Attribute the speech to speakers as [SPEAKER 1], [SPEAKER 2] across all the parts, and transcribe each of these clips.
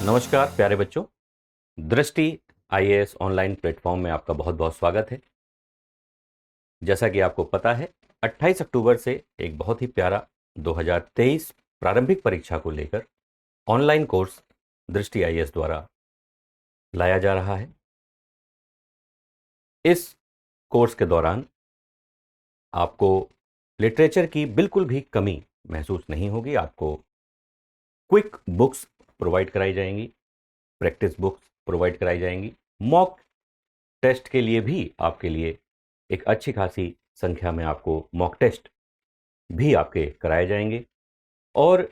[SPEAKER 1] नमस्कार प्यारे बच्चों। दृष्टि आईएएस ऑनलाइन प्लेटफॉर्म में आपका बहुत बहुत स्वागत है। जैसा कि आपको पता है, 28 अक्टूबर से एक बहुत ही प्यारा 2023 प्रारंभिक परीक्षा को लेकर ऑनलाइन कोर्स दृष्टि आईएएस द्वारा लाया जा रहा है। इस कोर्स के दौरान आपको लिटरेचर की बिल्कुल भी कमी महसूस नहीं होगी। आपको क्विक बुक्स प्रोवाइड कराई जाएंगी, प्रैक्टिस बुक्स प्रोवाइड कराई जाएंगी। मॉक टेस्ट के लिए भी आपके लिए एक अच्छी खासी संख्या में आपको मॉक टेस्ट भी आपके कराए जाएंगे। और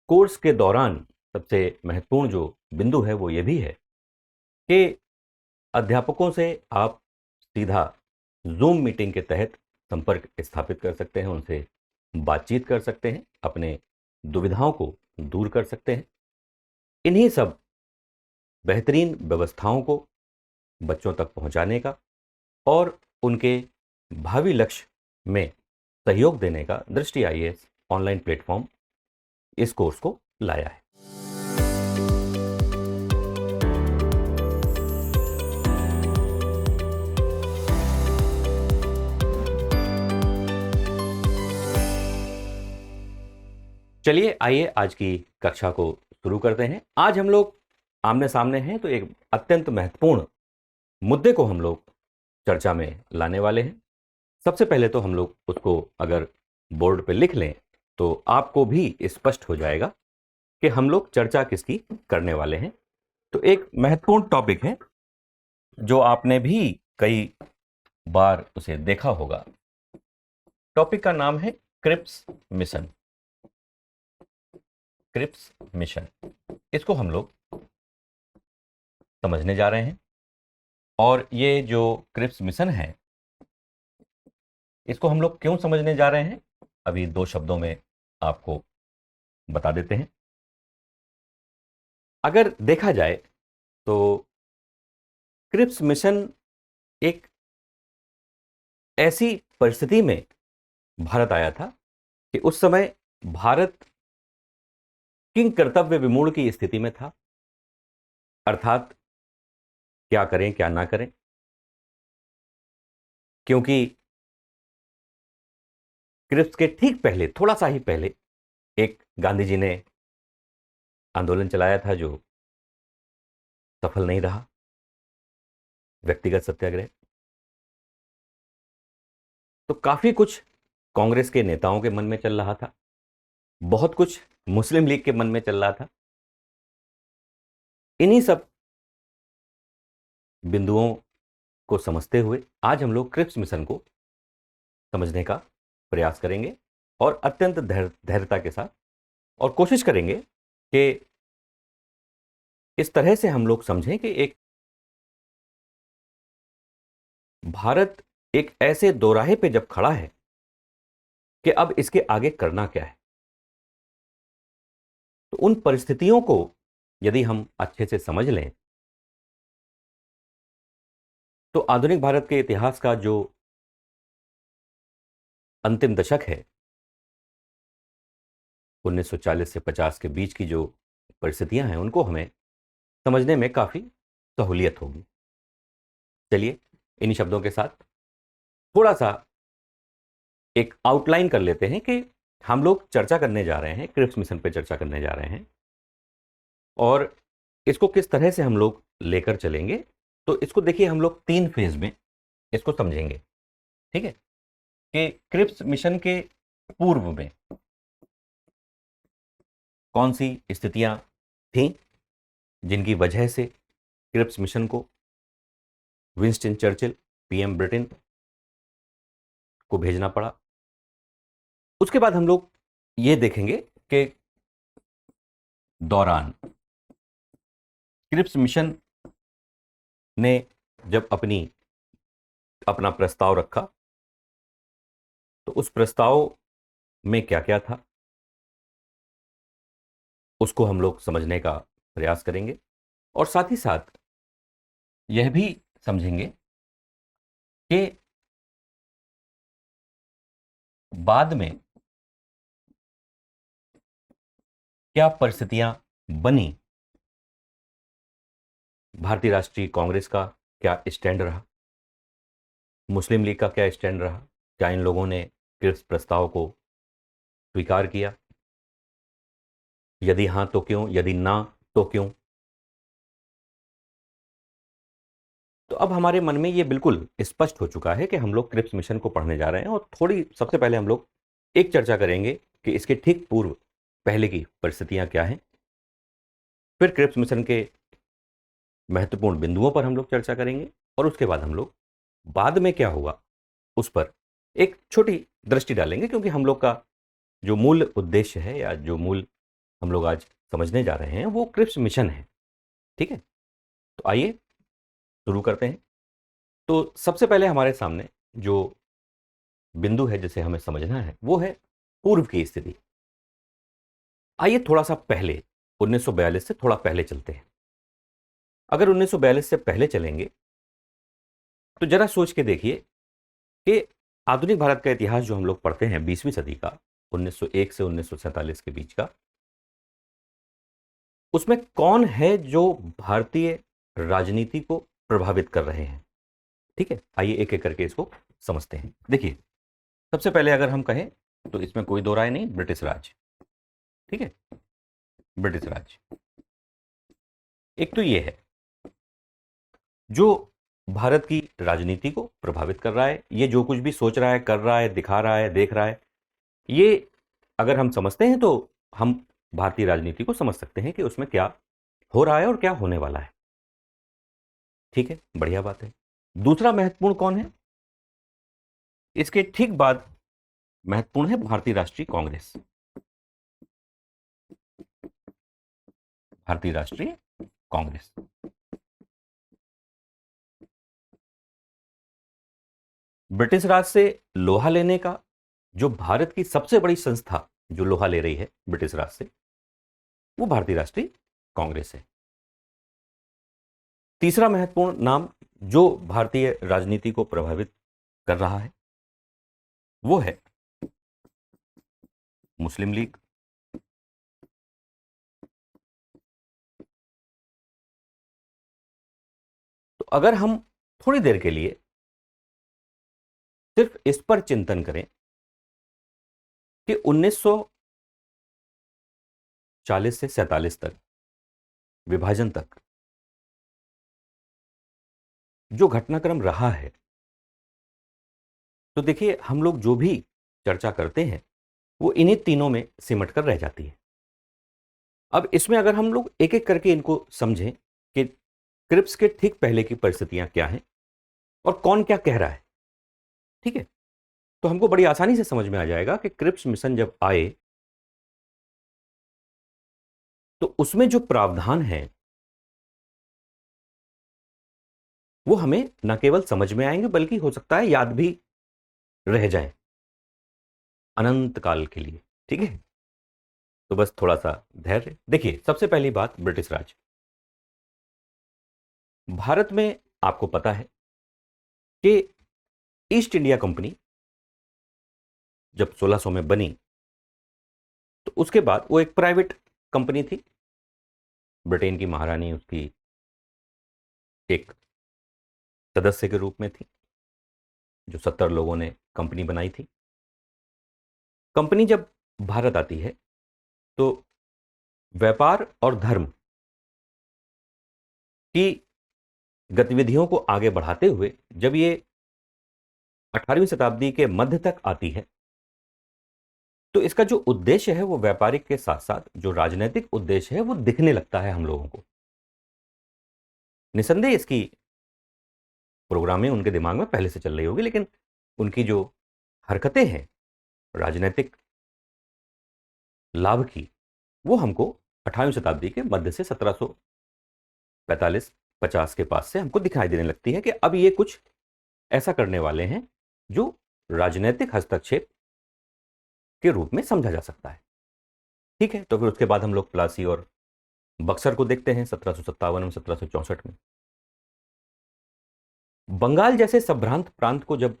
[SPEAKER 1] कोर्स के दौरान सबसे महत्वपूर्ण जो बिंदु है वो ये भी है कि अध्यापकों से आप सीधा जूम मीटिंग के तहत संपर्क स्थापित कर सकते हैं, उनसे बातचीत कर सकते हैं, अपने दुविधाओं को दूर कर सकते हैं। इन्हीं सब बेहतरीन व्यवस्थाओं को बच्चों तक पहुंचाने का और उनके भावी लक्ष्य में सहयोग देने का दृष्टि आईएएस ऑनलाइन प्लेटफॉर्म इस कोर्स को लाया है। चलिए आइए आज की कक्षा को शुरू करते हैं। आज हम लोग आमने सामने हैं तो एक अत्यंत महत्वपूर्ण मुद्दे को हम लोग चर्चा में लाने वाले हैं। सबसे पहले तो हम लोग उसको अगर बोर्ड पे लिख लें तो आपको भी स्पष्ट हो जाएगा कि हम लोग चर्चा किसकी करने वाले हैं। तो एक महत्वपूर्ण टॉपिक है जो आपने भी कई बार उसे देखा होगा। टॉपिक का नाम है क्रिप्स मिशन। क्रिप्स मिशन, इसको हम लोग समझने जा रहे हैं। और ये जो क्रिप्स मिशन है इसको हम लोग क्यों समझने जा रहे हैं, अभी दो शब्दों में आपको बता देते हैं। अगर देखा जाए तो क्रिप्स मिशन एक ऐसी परिस्थिति में भारत आया था कि उस समय भारत किंग कर्तव्य विमूढ़ की स्थिति में था, अर्थात क्या करें क्या ना करें। क्योंकि क्रिप्स के ठीक पहले, थोड़ा सा ही पहले, एक गांधी जी ने आंदोलन चलाया था जो सफल नहीं रहा, व्यक्तिगत सत्याग्रह। तो काफी कुछ कांग्रेस के नेताओं के मन में चल रहा था, बहुत कुछ मुस्लिम लीग के मन में चल रहा था। इन्हीं सब बिंदुओं को समझते हुए आज हम लोग क्रिप्स मिशन को समझने का प्रयास करेंगे और अत्यंत धैर्यता के साथ, और कोशिश करेंगे कि इस तरह से हम लोग समझें कि एक भारत एक ऐसे दोराहे पे जब खड़ा है कि अब इसके आगे करना क्या है। तो उन परिस्थितियों को यदि हम अच्छे से समझ लें तो आधुनिक भारत के इतिहास का जो अंतिम दशक है, 1940 से 50 के बीच की जो परिस्थितियां हैं, उनको हमें समझने में काफी सहूलियत होगी। चलिए इन शब्दों के साथ थोड़ा सा एक आउटलाइन कर लेते हैं कि हम लोग चर्चा करने जा रहे हैं, क्रिप्स मिशन पे चर्चा करने जा रहे हैं और इसको किस तरह से हम लोग लेकर चलेंगे। तो इसको देखिए, हम लोग तीन फेज में इसको समझेंगे, ठीक है। कि क्रिप्स मिशन के पूर्व में कौन सी स्थितियां थीं जिनकी वजह से क्रिप्स मिशन को विंस्टन चर्चिल, पीएम ब्रिटेन को भेजना पड़ा। उसके बाद हम लोग ये देखेंगे कि दौरान क्रिप्स मिशन ने जब अपना प्रस्ताव रखा तो उस प्रस्ताव में क्या क्या था उसको हम लोग समझने का प्रयास करेंगे। और साथ ही साथ यह भी समझेंगे कि बाद में क्या परिस्थितियां बनी भारतीय राष्ट्रीय कांग्रेस का क्या स्टैंड रहा, मुस्लिम लीग का क्या स्टैंड रहा, क्या इन लोगों ने क्रिप्स प्रस्ताव को स्वीकार किया, यदि हां तो क्यों, यदि ना तो क्यों। तो अब हमारे मन में ये बिल्कुल स्पष्ट हो चुका है कि हम लोग क्रिप्स मिशन को पढ़ने जा रहे हैं, और थोड़ी सबसे पहले हम लोग एक चर्चा करेंगे कि इसके ठीक पूर्व पहले की परिस्थितियां क्या हैं, फिर क्रिप्स मिशन के महत्वपूर्ण बिंदुओं पर हम लोग चर्चा करेंगे, और उसके बाद हम लोग बाद में क्या होगा उस पर एक छोटी दृष्टि डालेंगे, क्योंकि हम लोग का जो मूल उद्देश्य है या जो मूल हम लोग आज समझने जा रहे हैं वो क्रिप्स मिशन है। ठीक है, तो आइए शुरू करते हैं। तो सबसे पहले हमारे सामने जो बिंदु है जिसे हमें समझना है वो है पूर्व की स्थिति। आइए थोड़ा सा पहले 1942 से थोड़ा पहले चलते हैं। अगर 1942 से पहले चलेंगे तो जरा सोच के देखिए कि आधुनिक भारत का इतिहास जो हम लोग पढ़ते हैं 20वीं सदी का, 1901 से 1947 के बीच का, उसमें कौन है जो भारतीय राजनीति को प्रभावित कर रहे हैं। ठीक है, आइए एक एक करके इसको समझते हैं। देखिए, सबसे पहले अगर हम कहें तो इसमें कोई दो राय नहीं, ब्रिटिश राज। ठीक है, ब्रिटिश राज एक तो ये है जो भारत की राजनीति को प्रभावित कर रहा है। ये जो कुछ भी सोच रहा है, कर रहा है, दिखा रहा है, देख रहा है, ये अगर हम समझते हैं तो हम भारतीय राजनीति को समझ सकते हैं कि उसमें क्या हो रहा है और क्या होने वाला है। ठीक है, बढ़िया बात है। दूसरा महत्वपूर्ण कौन है, इसके ठीक बाद महत्वपूर्ण है भारतीय राष्ट्रीय कांग्रेस। भारतीय राष्ट्रीय कांग्रेस ब्रिटिश राज से लोहा लेने का जो भारत की सबसे बड़ी संस्था जो लोहा ले रही है ब्रिटिश राज से, वो भारतीय राष्ट्रीय कांग्रेस है। तीसरा महत्वपूर्ण नाम जो भारतीय राजनीति को प्रभावित कर रहा है वो है मुस्लिम लीग। तो अगर हम थोड़ी देर के लिए सिर्फ इस पर चिंतन करें कि 1940 से 47 तक, विभाजन तक जो घटनाक्रम रहा है, तो देखिए हम लोग जो भी चर्चा करते हैं वो इन्हीं तीनों में सिमट कर रह जाती है। अब इसमें अगर हम लोग एक एक करके इनको समझें कि क्रिप्स के ठीक पहले की परिस्थितियां क्या हैं और कौन क्या कह रहा है, ठीक है, तो हमको बड़ी आसानी से समझ में आ जाएगा कि क्रिप्स मिशन जब आए तो उसमें जो प्रावधान है वो हमें न केवल समझ में आएंगे बल्कि हो सकता है याद भी रह जाएं अनंत काल के लिए। ठीक है, तो बस थोड़ा सा धैर्य। देखिए, सबसे पहली बात ब्रिटिश राज। भारत में आपको पता है कि ईस्ट इंडिया कंपनी जब 1600 में बनी तो उसके बाद वो एक प्राइवेट कंपनी थी। ब्रिटेन की महारानी उसकी एक सदस्य के रूप में थी, जो 70 लोगों ने कंपनी बनाई थी। कंपनी जब भारत आती है तो व्यापार और धर्म की गतिविधियों को आगे बढ़ाते हुए जब ये 18वीं शताब्दी के मध्य तक आती है तो इसका जो उद्देश्य है वो व्यापारिक के साथ साथ जो राजनीतिक उद्देश्य है वो दिखने लगता है हम लोगों को। निसंदेह इसकी प्रोग्रामिंग उनके दिमाग में पहले से चल रही होगी, लेकिन उनकी जो हरकतें हैं राजनीतिक लाभ की, वो हमको 18वीं शताब्दी के मध्य से 1745-50 के पास से हमको दिखाई देने लगती है कि अब ये कुछ ऐसा करने वाले हैं जो राजनीतिक हस्तक्षेप के रूप में समझा जा सकता है। ठीक है, तो फिर उसके बाद हम लोग प्लासी और बक्सर को देखते हैं 1757 में, 1764 में। बंगाल जैसे संभ्रांत प्रांत को जब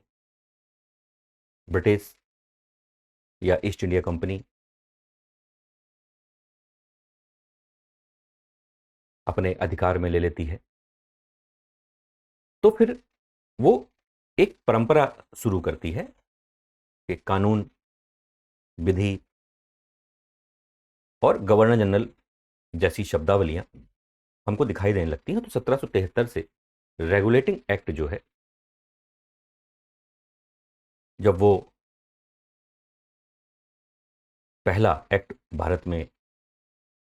[SPEAKER 1] ब्रिटिश या ईस्ट इंडिया कंपनी अपने अधिकार में ले लेती है तो फिर वो एक परंपरा शुरू करती है कि कानून, विधि और गवर्नर जनरल जैसी शब्दावलियां हमको दिखाई देने लगती हैं। तो 1773 से रेगुलेटिंग एक्ट जो है, जब वो पहला एक्ट भारत में,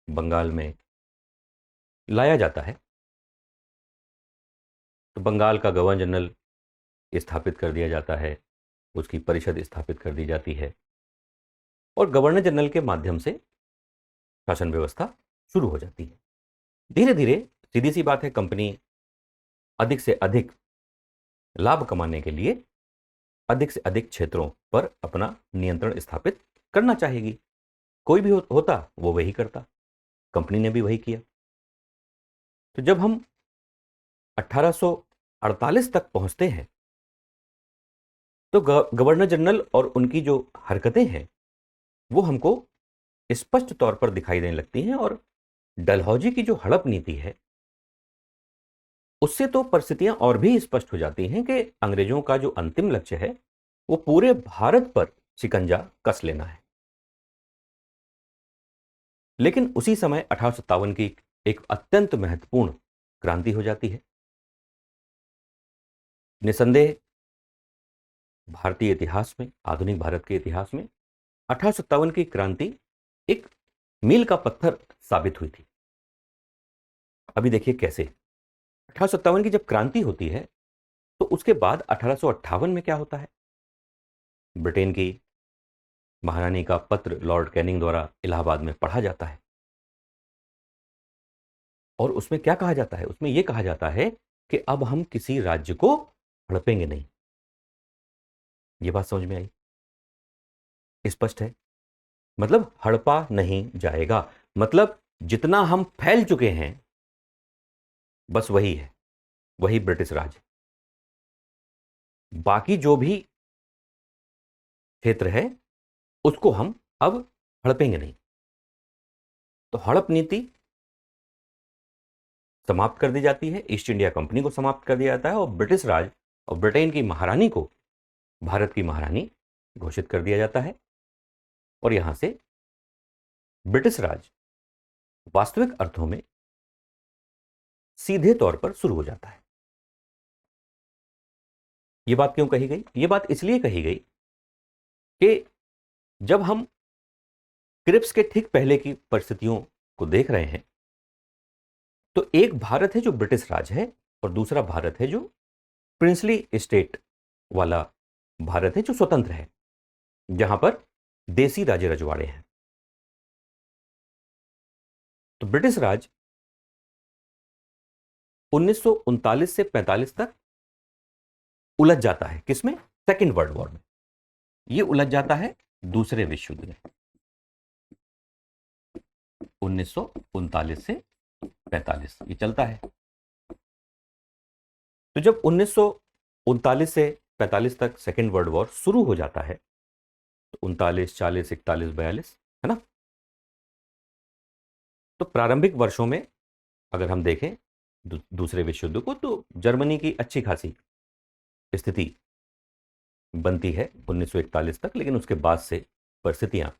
[SPEAKER 1] बंगाल में लाया जाता है, तो बंगाल का गवर्नर जनरल स्थापित कर दिया जाता है, उसकी परिषद स्थापित कर दी जाती है और गवर्नर जनरल के माध्यम से शासन व्यवस्था शुरू हो जाती है। धीरे धीरे, सीधी सी बात है, कंपनी अधिक से अधिक लाभ कमाने के लिए अधिक से अधिक क्षेत्रों पर अपना नियंत्रण स्थापित करना चाहेगी। कोई भी होता वो वही करता, कंपनी ने भी वही किया। तो जब हम 1848 तक पहुंचते हैं तो गवर्नर जनरल और उनकी जो हरकतें हैं वो हमको स्पष्ट तौर पर दिखाई देने लगती हैं और डलहौजी की जो हड़प नीति है उससे तो परिस्थितियां और भी स्पष्ट हो जाती हैं कि अंग्रेजों का जो अंतिम लक्ष्य है वो पूरे भारत पर शिकंजा कस लेना है। लेकिन उसी समय 1857 की एक अत्यंत महत्वपूर्ण क्रांति हो जाती है। निसंदेह भारतीय इतिहास में, आधुनिक भारत के इतिहास में 1857 की क्रांति एक मील का पत्थर साबित हुई थी। अभी देखिए कैसे। 1857 की जब क्रांति होती है तो उसके बाद 1858 में क्या होता है? ब्रिटेन की महारानी का पत्र लॉर्ड कैनिंग द्वारा इलाहाबाद में पढ़ा जाता है और उसमें क्या कहा जाता है? उसमें यह कहा जाता है कि अब हम किसी राज्य को हड़पेंगे नहीं। यह बात समझ में आई? स्पष्ट है, मतलब हड़पा नहीं जाएगा। मतलब जितना हम फैल चुके हैं बस वही है, वही ब्रिटिश राज। बाकी जो भी क्षेत्र है उसको हम अब हड़पेंगे नहीं। तो हड़प नीति समाप्त कर दी जाती है, ईस्ट इंडिया कंपनी को समाप्त कर दिया जाता है और ब्रिटिश राज और ब्रिटेन की महारानी को भारत की महारानी घोषित कर दिया जाता है। और यहां से ब्रिटिश राज वास्तविक अर्थों में सीधे तौर पर शुरू हो जाता है। यह बात क्यों कही गई? यह बात इसलिए कही गई कि जब हम क्रिप्स के ठीक पहले की परिस्थितियों को देख रहे हैं तो एक भारत है जो ब्रिटिश राज है और दूसरा भारत है जो प्रिंसली स्टेट वाला भारत है, जो स्वतंत्र है, जहां पर देसी राजे रजवाड़े हैं। तो ब्रिटिश राज 1939 से 45 तक उलझ जाता है। किसमें? सेकेंड वर्ल्ड वॉर में। यह उलझ जाता है दूसरे विश्व युद्ध में, 1939 से 45 ये चलता है। तो जब 1939 से 45 तक सेकेंड वर्ल्ड वॉर शुरू हो जाता है तो 39, 40, 41, 42, है ना? तो प्रारंभिक वर्षों में अगर हम देखें दूसरे विश्व युद्ध को तो जर्मनी की अच्छी खासी स्थिति बनती है 1941 तक, लेकिन उसके बाद से परिस्थितियां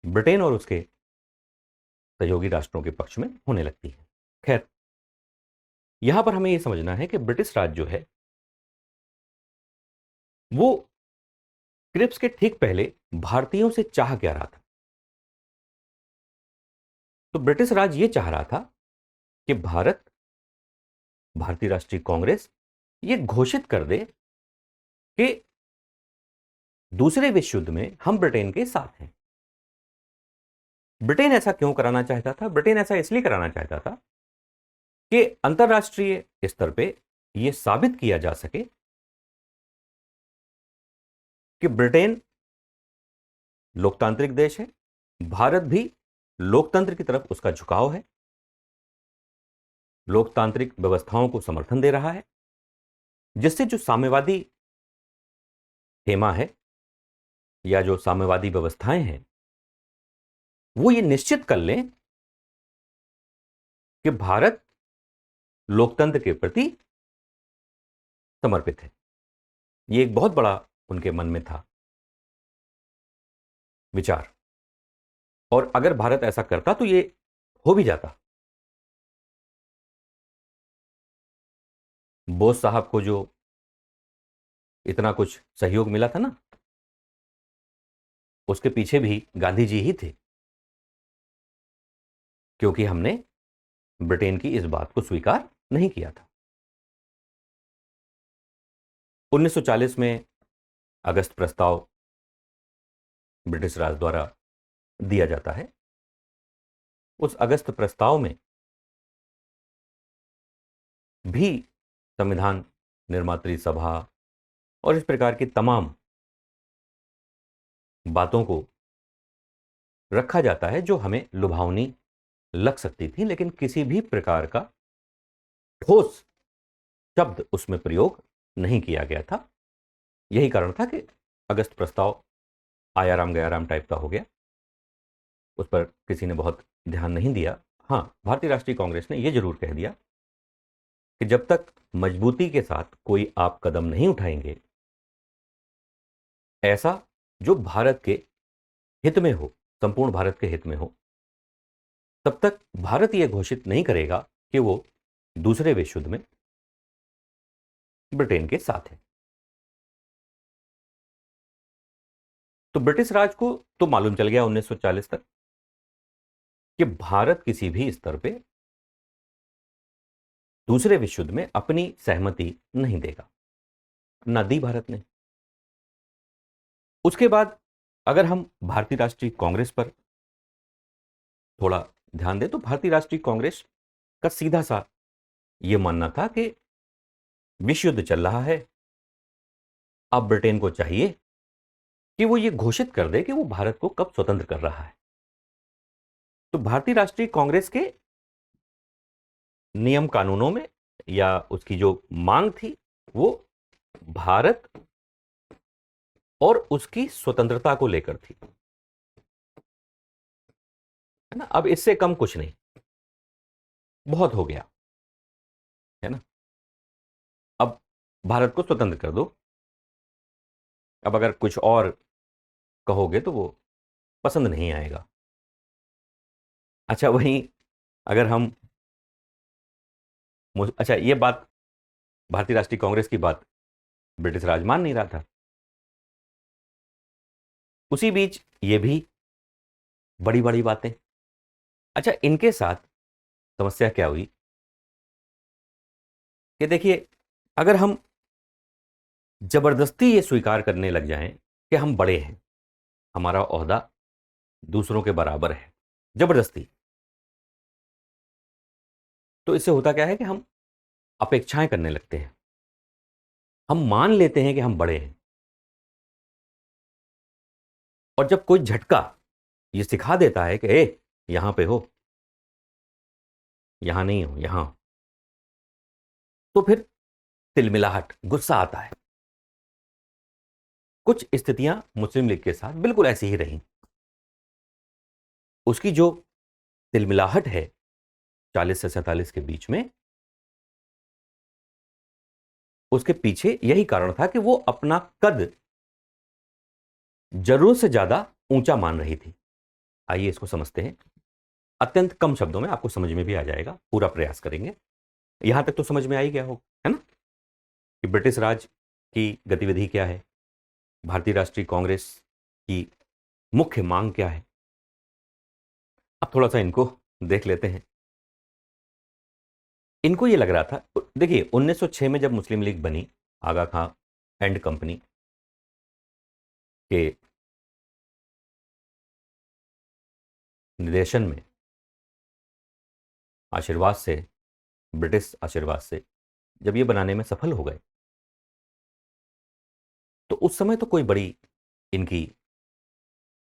[SPEAKER 1] ब्रिटेन और उसके सहयोगी राष्ट्रों के पक्ष में होने लगती है। खैर, यहां पर हमें यह समझना है कि ब्रिटिश राज जो है वो क्रिप्स के ठीक पहले भारतीयों से चाह क्या रहा था? तो ब्रिटिश राज ये चाह रहा था कि भारतीय राष्ट्रीय कांग्रेस ये घोषित कर दे कि दूसरे विश्व युद्ध में हम ब्रिटेन के साथ हैं। ब्रिटेन ऐसा क्यों कराना चाहता था? ब्रिटेन ऐसा इसलिए कराना चाहता था कि अंतरराष्ट्रीय स्तर पे यह साबित किया जा सके कि ब्रिटेन लोकतांत्रिक देश है, भारत भी लोकतंत्र की तरफ उसका झुकाव है, लोकतांत्रिक व्यवस्थाओं को समर्थन दे रहा है, जिससे जो साम्यवादी हेमा है या जो साम्यवादी व्यवस्थाएं हैं वो ये निश्चित कर लें कि भारत लोकतंत्र के प्रति समर्पित है। ये एक बहुत बड़ा उनके मन में था विचार, और अगर भारत ऐसा करता तो ये हो भी जाता। बोस साहब को जो इतना कुछ सहयोग मिला था ना, उसके पीछे भी गांधी जी ही थे, क्योंकि हमने ब्रिटेन की इस बात को स्वीकार नहीं किया था। 1940 में अगस्त प्रस्ताव ब्रिटिश राज द्वारा दिया जाता है। उस अगस्त प्रस्ताव में भी संविधान निर्मात्री सभा और इस प्रकार की तमाम बातों को रखा जाता है जो हमें लुभावनी लग सकती थी, लेकिन किसी भी प्रकार का ठोस शब्द उसमें प्रयोग नहीं किया गया था। यही कारण था कि अगस्त प्रस्ताव आयाराम गयाराम टाइप का हो गया। उस पर किसी ने बहुत ध्यान नहीं दिया। हाँ, भारतीय राष्ट्रीय कांग्रेस ने यह जरूर कह दिया कि जब तक मजबूती के साथ कोई आप कदम नहीं उठाएंगे, ऐसा जो भारत के हित में हो, संपूर्ण भारत के हित में हो, तब तक भारत यह घोषित नहीं करेगा कि वो दूसरे विश्व युद्ध में ब्रिटेन के साथ है। तो ब्रिटिश राज को तो मालूम चल गया 1940 तक कि भारत किसी भी स्तर पे दूसरे विश्व युद्ध में अपनी सहमति नहीं देगा, ना दी भारत ने। उसके बाद अगर हम भारतीय राष्ट्रीय कांग्रेस पर थोड़ा ध्यान दें, तो भारतीय राष्ट्रीय कांग्रेस का सीधा सा यह मानना था कि विश्व युद्ध चल रहा है, अब ब्रिटेन को चाहिए कि वो ये घोषित कर दे कि वो भारत को कब स्वतंत्र कर रहा है। तो भारतीय राष्ट्रीय कांग्रेस के नियम कानूनों में या उसकी जो मांग थी वो भारत और उसकी स्वतंत्रता को लेकर थी, है ना। अब इससे कम कुछ नहीं, बहुत हो गया, है ना। अब भारत को स्वतंत्र कर दो। अब अगर कुछ और कहोगे तो वो पसंद नहीं आएगा। अच्छा, वहीं अगर हम अच्छा, ये बात भारतीय राष्ट्रीय कांग्रेस की बात ब्रिटिश राज मान नहीं रहा था। उसी बीच ये भी बड़ी बड़ी बातें। अच्छा, इनके साथ समस्या क्या हुई कि देखिए, अगर हम जबरदस्ती ये स्वीकार करने लग जाएं कि हम बड़े हैं, हमारा ओहदा दूसरों के बराबर है, जबरदस्ती, तो इससे होता क्या है कि हम अपेक्षाएं करने लगते हैं। हम मान लेते हैं कि हम बड़े हैं, और जब कोई झटका ये सिखा देता है कि ए, यहां पे हो, यहां नहीं हो, यहां हो, तो फिर तिलमिलाहट, गुस्सा आता है। कुछ स्थितियां मुस्लिम लीग के साथ बिल्कुल ऐसी ही रहीं। उसकी जो तिलमिलाहट है 40 से 47 के बीच में, उसके पीछे यही कारण था कि वो अपना कद जरूरत से ज्यादा ऊंचा मान रही थी। आइए इसको समझते हैं, अत्यंत कम शब्दों में, आपको समझ में भी आ जाएगा, पूरा प्रयास करेंगे। यहां तक तो समझ में आ ही गया होगा, है ना, कि ब्रिटिश राज की गतिविधि क्या है, भारतीय राष्ट्रीय कांग्रेस की मुख्य मांग क्या है। अब थोड़ा सा इनको देख लेते हैं। इनको ये लग रहा था, देखिए 1906 में जब मुस्लिम लीग बनी, आगा खां एंड कंपनी के निर्देशन में, आशीर्वाद से, ब्रिटिश आशीर्वाद से जब ये बनाने में सफल हो गए, तो उस समय तो कोई बड़ी इनकी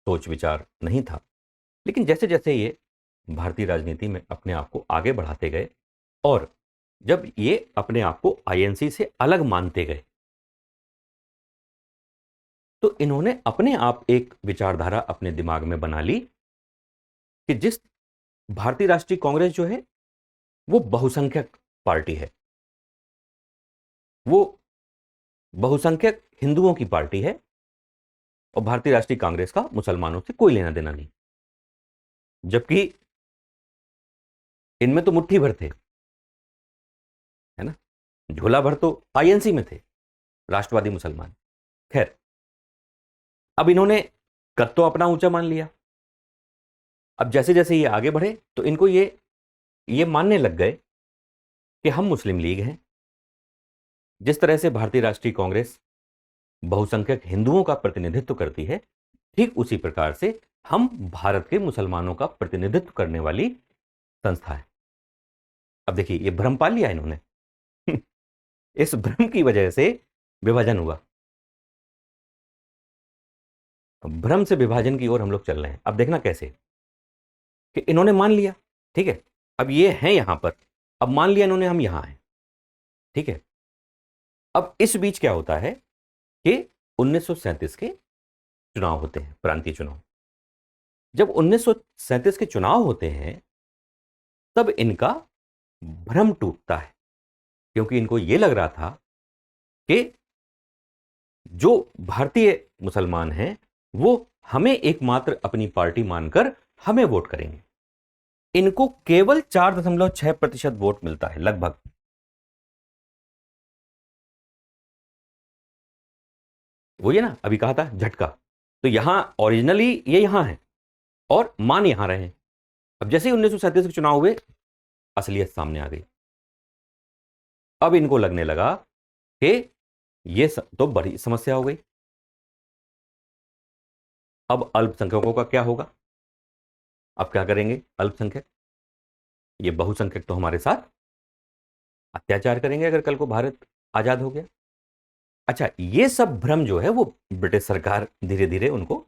[SPEAKER 1] सोच विचार नहीं था। लेकिन जैसे जैसे ये भारतीय राजनीति में अपने आप को आगे बढ़ाते गए, और जब ये अपने आप को आईएनसी से अलग मानते गए, तो इन्होंने अपने आप एक विचारधारा अपने दिमाग में बना ली कि जिस भारतीय राष्ट्रीय कांग्रेस जो है वो बहुसंख्यक पार्टी है, वो बहुसंख्यक हिंदुओं की पार्टी है और भारतीय राष्ट्रीय कांग्रेस का मुसलमानों से कोई लेना देना नहीं, जबकि इनमें तो मुट्ठी भर थे, है ना, झोला भर तो आईएनसी में थे राष्ट्रवादी मुसलमान। खैर, अब इन्होंने कद तो अपना ऊंचा मान लिया। अब जैसे जैसे ये आगे बढ़े तो इनको ये मानने लग गए कि हम मुस्लिम लीग हैं। जिस तरह से भारतीय राष्ट्रीय कांग्रेस बहुसंख्यक हिंदुओं का प्रतिनिधित्व करती है, ठीक उसी प्रकार से हम भारत के मुसलमानों का प्रतिनिधित्व करने वाली संस्था है। अब देखिए, ये भ्रम पाल लिया इन्होंने। इस भ्रम की वजह से विभाजन हुआ। भ्रम से विभाजन की ओर हम लोग चल रहे हैं। अब देखना कैसे कि इन्होंने मान लिया, ठीक है, अब ये हैं यहां पर, अब मान लिया इन्होंने हम यहां हैं, ठीक है। अब इस बीच क्या होता है कि 1937 के चुनाव होते हैं, प्रांतीय चुनाव। जब 1937 के चुनाव होते हैं तब इनका भ्रम टूटता है, क्योंकि इनको यह लग रहा था कि जो भारतीय मुसलमान हैं वो हमें एकमात्र अपनी पार्टी मानकर हमें वोट करेंगे। इनको केवल 4.6% वोट मिलता है लगभग। वो ये ना अभी कहा था झटका, तो यहां ओरिजिनली ये यहां है और मान यहां रहे हैं। अब जैसे ही 1937 के चुनाव हुए, असलियत सामने आ गई। अब इनको लगने लगा कि ये तो बड़ी समस्या हो गई। अब अल्पसंख्यकों का क्या होगा? अब क्या करेंगे अल्पसंख्यक? ये बहुसंख्यक तो हमारे साथ अत्याचार करेंगे अगर कल को भारत आजाद हो गया। अच्छा, ये सब भ्रम जो है वो ब्रिटिश सरकार धीरे धीरे उनको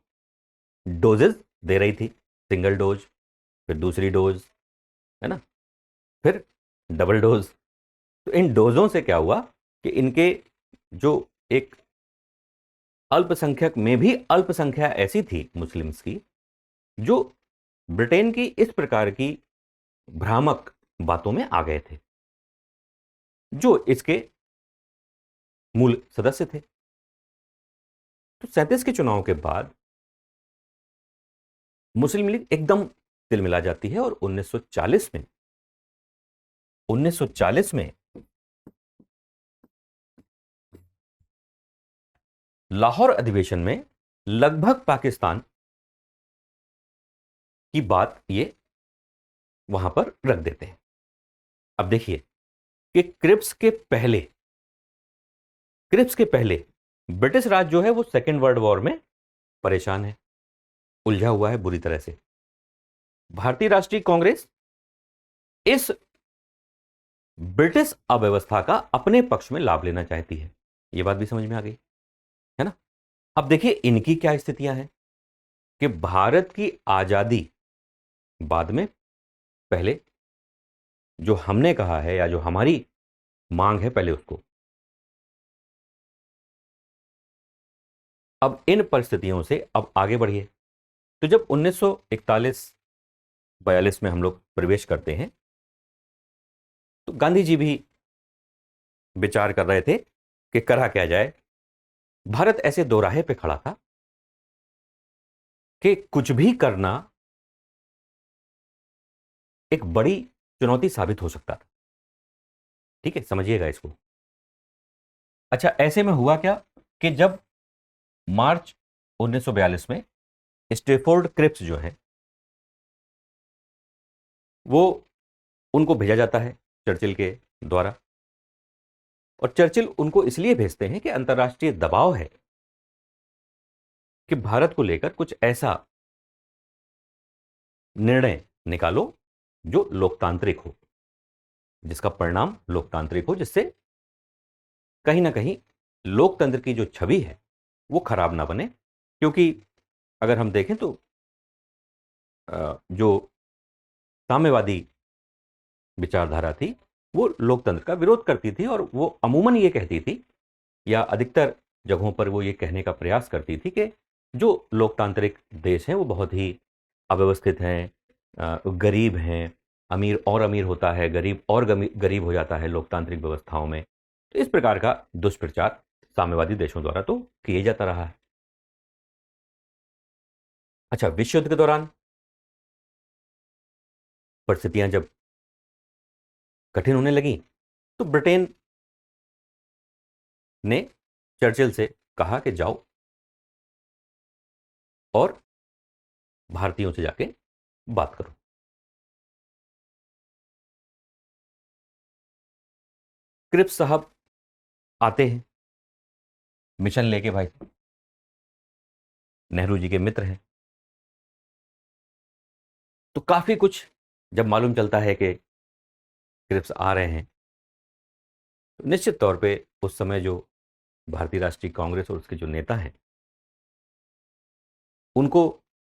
[SPEAKER 1] डोजेस दे रही थी। सिंगल डोज, फिर दूसरी डोज, है ना, फिर डबल डोज। तो इन डोजों से क्या हुआ कि इनके जो एक अल्पसंख्यक में भी अल्पसंख्या ऐसी थी मुस्लिम्स की, जो ब्रिटेन की इस प्रकार की भ्रामक बातों में आ गए थे, जो इसके मूल सदस्य थे। तो 37 के चुनाव के बाद मुस्लिम लीग एकदम तिलमिला जाती है और 1940 में लाहौर अधिवेशन में लगभग पाकिस्तान की बात ये वहां पर रख देते हैं। अब देखिए कि क्रिप्स के पहले ब्रिटिश राज जो है वो सेकेंड वर्ल्ड वॉर में परेशान है, उलझा हुआ है बुरी तरह से। भारतीय राष्ट्रीय कांग्रेस इस ब्रिटिश अव्यवस्था का अपने पक्ष में लाभ लेना चाहती है। यह बात भी समझ में आ गई, है ना। अब देखिए इनकी क्या स्थितियां हैं कि भारत की आजादी बाद में, पहले जो हमने कहा है या जो हमारी मांग है पहले उसको। अब इन परिस्थितियों से अब आगे बढ़िए। तो जब 1941-42 में हम लोग प्रवेश करते हैं तो गांधी जी भी विचार कर रहे थे कि करा क्या जाए। भारत ऐसे दोराहे पे खड़ा था कि कुछ भी करना एक बड़ी चुनौती साबित हो सकता था। ठीक है, समझिएगा इसको। अच्छा, ऐसे में हुआ क्या कि जब मार्च 1942 में स्टेफोर्ड क्रिप्स जो है वो उनको भेजा जाता है चर्चिल के द्वारा, और चर्चिल उनको इसलिए भेजते हैं कि अंतर्राष्ट्रीय दबाव है कि भारत को लेकर कुछ ऐसा निर्णय निकालो जो लोकतांत्रिक हो, जिसका परिणाम लोकतांत्रिक हो, जिससे कहीं ना कहीं लोकतंत्र की जो छवि है वो खराब ना बने। क्योंकि अगर हम देखें तो जो साम्यवादी विचारधारा थी वो लोकतंत्र का विरोध करती थी, और वो अमूमन ये कहती थी या अधिकतर जगहों पर वो ये कहने का प्रयास करती थी कि जो लोकतांत्रिक देश हैं वो बहुत ही अव्यवस्थित हैं, गरीब हैं, अमीर और अमीर होता है, गरीब और गरीब हो जाता है लोकतांत्रिक व्यवस्थाओं में। तो इस प्रकार का दुष्प्रचार साम्यवादी देशों द्वारा तो किए जाता रहा है। अच्छा, विश्व युद्ध के दौरान परिस्थितियां जब कठिन होने लगी तो ब्रिटेन ने चर्चिल से कहा कि जाओ और भारतीयों से जाके बात करो। क्रिप्स साहब आते हैं मिशन लेके, भाई नेहरू जी के मित्र हैं, तो काफी कुछ जब मालूम चलता है कि क्रिप्स आ रहे हैं तो निश्चित तौर पे उस समय जो भारतीय राष्ट्रीय कांग्रेस और उसके जो नेता हैं उनको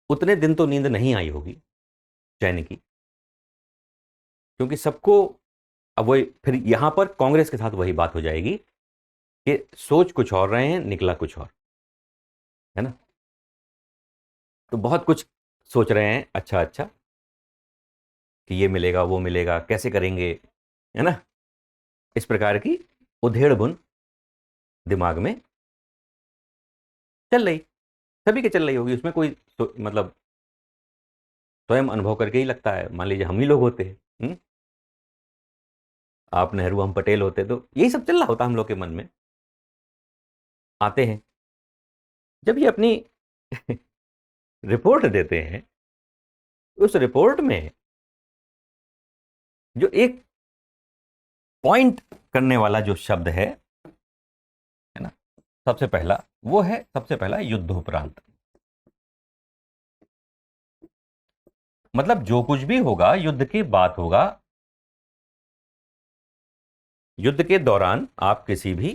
[SPEAKER 1] उतने दिन तो नींद नहीं आई होगी चैन की, क्योंकि सबको अब वही फिर यहां पर कांग्रेस के साथ वही बात हो जाएगी कि सोच कुछ और रहे हैं, निकला कुछ और, है ना। तो बहुत कुछ सोच रहे हैं, अच्छा अच्छा कि ये मिलेगा वो मिलेगा, कैसे करेंगे, है ना। इस प्रकार की उधेड़ बुन दिमाग में चल रही, सभी के चल रही होगी, उसमें कोई मतलब स्वयं अनुभव करके ही लगता है। मान लीजिए हम ही लोग होते हैं, आप नेहरू हम पटेल होते तो यही सब चल रहा होता हम लोग के मन में। आते हैं जब ये अपनी रिपोर्ट देते हैं, उस रिपोर्ट में जो एक पॉइंट करने वाला जो शब्द है ना, सबसे पहला वो है, सबसे पहला युद्धोपरांत। मतलब जो कुछ भी होगा युद्ध की बात होगा, युद्ध के दौरान आप किसी भी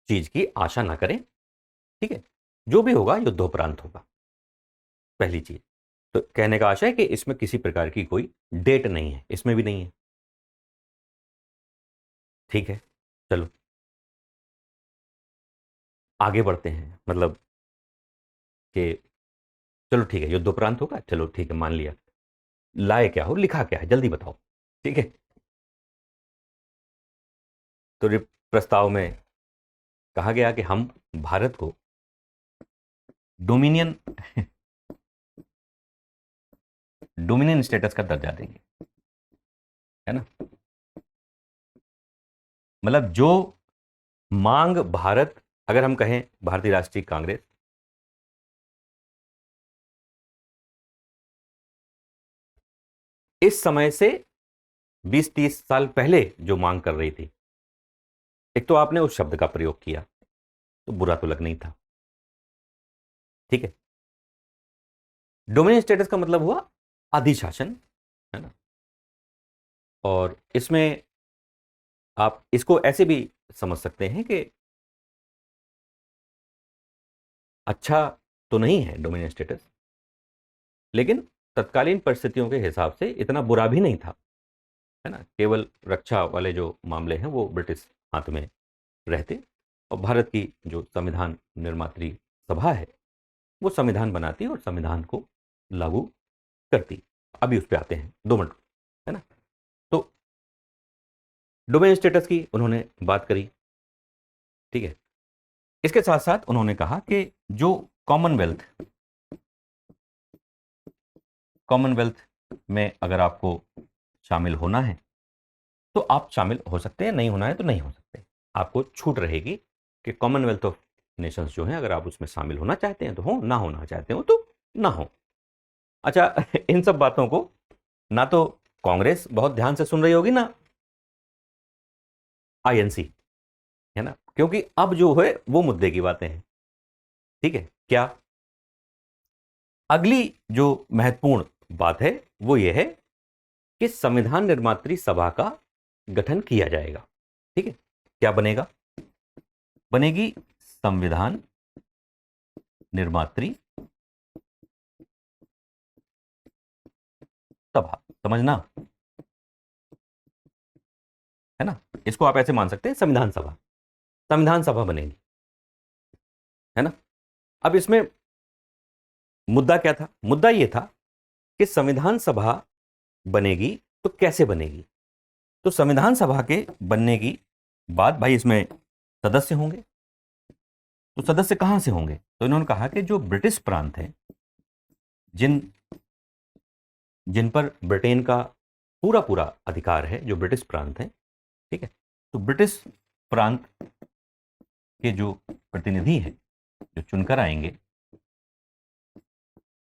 [SPEAKER 1] चीज की आशा ना करें, ठीक है। जो भी होगा युद्धोपरांत होगा, पहली चीज। तो कहने का आशय है कि इसमें किसी प्रकार की कोई डेट नहीं है, इसमें भी नहीं है, ठीक है। चलो आगे बढ़ते हैं, मतलब कि चलो ठीक है युद्धोपरांत होगा, चलो ठीक है मान लिया, लाए क्या हो, लिखा क्या है, जल्दी बताओ, ठीक है। तो प्रस्ताव में कहा गया कि हम भारत को डोमिनियन डोमिनियन स्टेटस का दर्जा देंगे, है ना। मतलब जो मांग भारत, अगर हम कहें भारतीय राष्ट्रीय कांग्रेस, इस समय से 20-30 साल पहले जो मांग कर रही थी, एक तो आपने उस शब्द का प्रयोग किया तो बुरा तो लग नहीं था, ठीक है। डोमिनियन स्टेटस का मतलब हुआ अधिशासन, है ना। और इसमें आप इसको ऐसे भी समझ सकते हैं कि अच्छा तो नहीं है डोमिनियन स्टेटस, लेकिन तत्कालीन परिस्थितियों के हिसाब से इतना बुरा भी नहीं था, है ना। केवल रक्षा वाले जो मामले हैं वो ब्रिटिश हाथ में रहते, और भारत की जो संविधान निर्मात्री सभा है वो संविधान बनाती और संविधान को लागू करती। अभी उस पर आते हैं 2 मिनट, है ना। तो डोमेन स्टेटस की उन्होंने बात करी, ठीक है। इसके साथ साथ उन्होंने कहा कि जो कॉमनवेल्थ कॉमनवेल्थ में अगर आपको शामिल होना है तो आप शामिल हो सकते हैं, नहीं होना है तो नहीं हो सकते, आपको छूट रहेगी कि कॉमनवेल्थ ऑफ नेशंस जो है अगर आप उसमें शामिल होना चाहते हैं तो हो, ना होना चाहते हो तो ना हो। अच्छा इन सब बातों को ना तो कांग्रेस बहुत ध्यान से सुन रही होगी, ना आईएनसी, है ना, क्योंकि अब जो है वो मुद्दे की बातें हैं, ठीक है। क्या अगली जो महत्वपूर्ण बात है वो ये है कि संविधान निर्मात्री सभा का गठन किया जाएगा, ठीक है। क्या बनेगा, बनेगी संविधान निर्मात्री सभा, समझना, है ना। इसको आप ऐसे मान सकते हैं, संविधान सभा बनेगी, है ना। अब इसमें मुद्दा क्या था, मुद्दा यह था कि संविधान सभा बनेगी तो कैसे बनेगी, तो संविधान सभा के बनने की बात, भाई इसमें सदस्य होंगे। तो सदस्य कहां से होंगे? तो इन्होंने कहा कि जो ब्रिटिश प्रांत हैं, जिन जिन पर ब्रिटेन का पूरा पूरा अधिकार है, जो ब्रिटिश प्रांत हैं, ठीक है, तो ब्रिटिश प्रांत के जो प्रतिनिधि हैं, जो चुनकर आएंगे,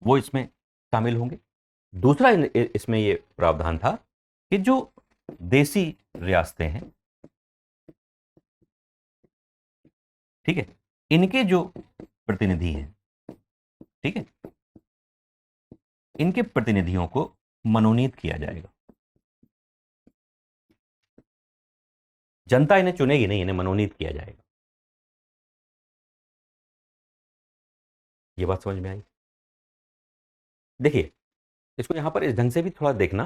[SPEAKER 1] वो इसमें शामिल होंगे। दूसरा इसमें ये प्रावधान था कि जो देसी रियासतें हैं, ठीक है, इनके जो प्रतिनिधि हैं, ठीक है, इनके प्रतिनिधियों को मनोनीत किया जाएगा। जनता इन्हें चुनेगी नहीं, इन्हें मनोनीत किया जाएगा। ये बात समझ में आई? देखिए, इसको यहां पर इस ढंग से भी थोड़ा देखना